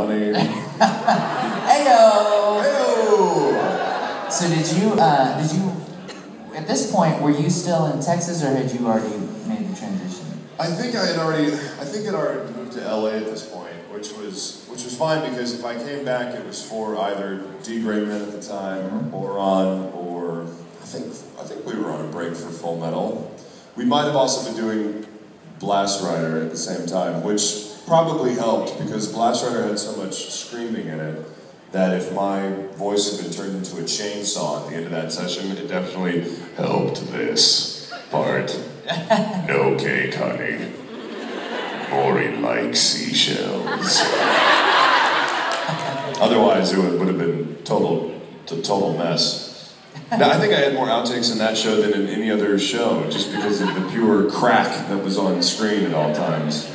honey. Heyo! Heyo! So did you, at this point, were you still in Texas or had you already made the transition? I think I'd already moved to LA at this point, which was fine because if I came back, it was for either D. Gray Men at the time, or I think we were on a break for Full Metal. We might have also been doing Blast Rider at the same time, which probably helped because Blast Rider had so much screaming in it that if my voice had been turned into a chainsaw at the end of that session, it definitely helped this part. No cake, honey. Maury likes seashells. Otherwise, it would have been total mess. Now, I think I had more outtakes in that show than in any other show, just because of the pure crack that was on screen at all times.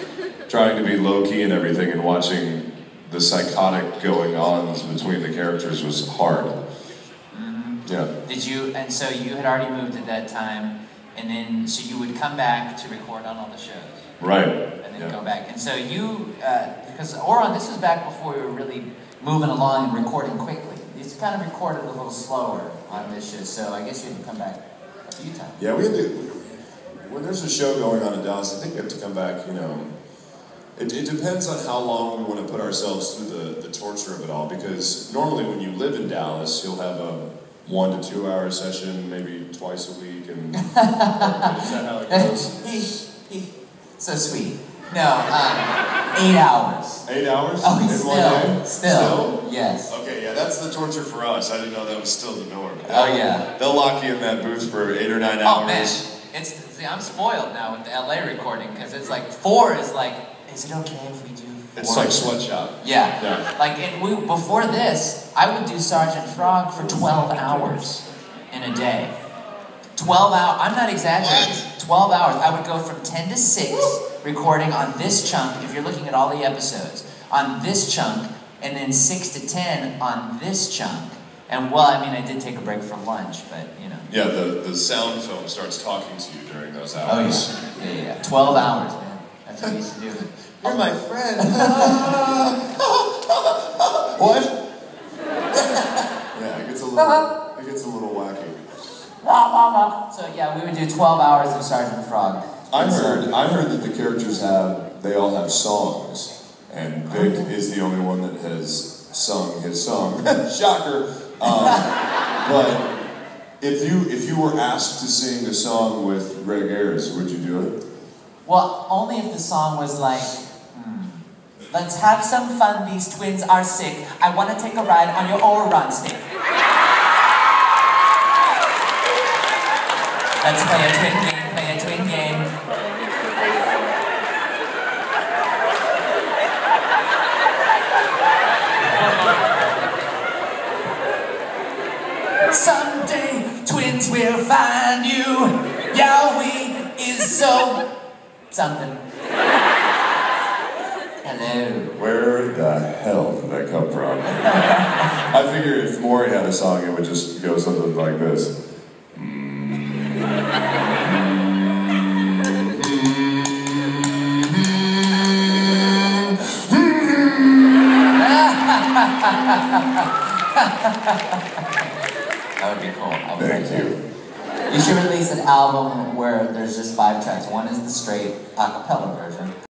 Trying to be low-key and everything and watching the psychotic going-ons between the characters was hard. Yeah. Did you, and so you had already moved at that time, and then, so you would come back to record on all the shows? Right. And then go back. And so you, because Oron, this was back before we were really moving along and recording quickly. It's kind of recorded a little slower on this show, so I guess you had to come back a few times. Yeah, we had to, when there's a show going on in Dallas, I think we have to come back, you know, it depends on how long we want to put ourselves through the torture of it all, because normally when you live in Dallas, you'll have a 1 to 2 hour session, maybe twice a week, and is that how it goes? So sweet. No, 8 hours. 8 hours? Oh, in one day? Still, yes. Okay, yeah, that's the torture for us. I didn't know that was still the norm. Oh yeah. They'll lock you in that booth for 8 or 9 hours. Oh man, see, I'm spoiled now with the LA recording because it's like 4 is like, is it okay if we do 4? It's like sweatshop. Yeah. Like before this, I would do Sergeant Frog for 12 hours in a day. 12 hours. I'm not exaggerating. 12 hours. I would go from 10 to 6 recording on this chunk. If you're looking at all the episodes, on this chunk, and then 6 to 10 on this chunk. And well, I mean, I did take a break for lunch, but you know. Yeah, the sound film starts talking to you during those hours. Oh yeah. 12 hours, man. That's what we used to do. You're my friend. What? Yeah, it gets a little wacky. So yeah, we would do 12 hours of Sergeant Frog. I heard that the characters they all have songs, and Vic is the only one that has sung his song. Shocker. But if you were asked to sing a song with Greg Ayers, would you do it? Well, only if the song was like, let's have some fun, these twins are sick. I want to take a ride on your Oron stick. Let's play a twin game, Someday, twins will find you. Yowie is so something. Hello. Where the hell did that come from? I figure if Maury had a song, it would just go something like this. That would be cool. Thank you. You should release an album where there's just 5 tracks. One is the straight a cappella version.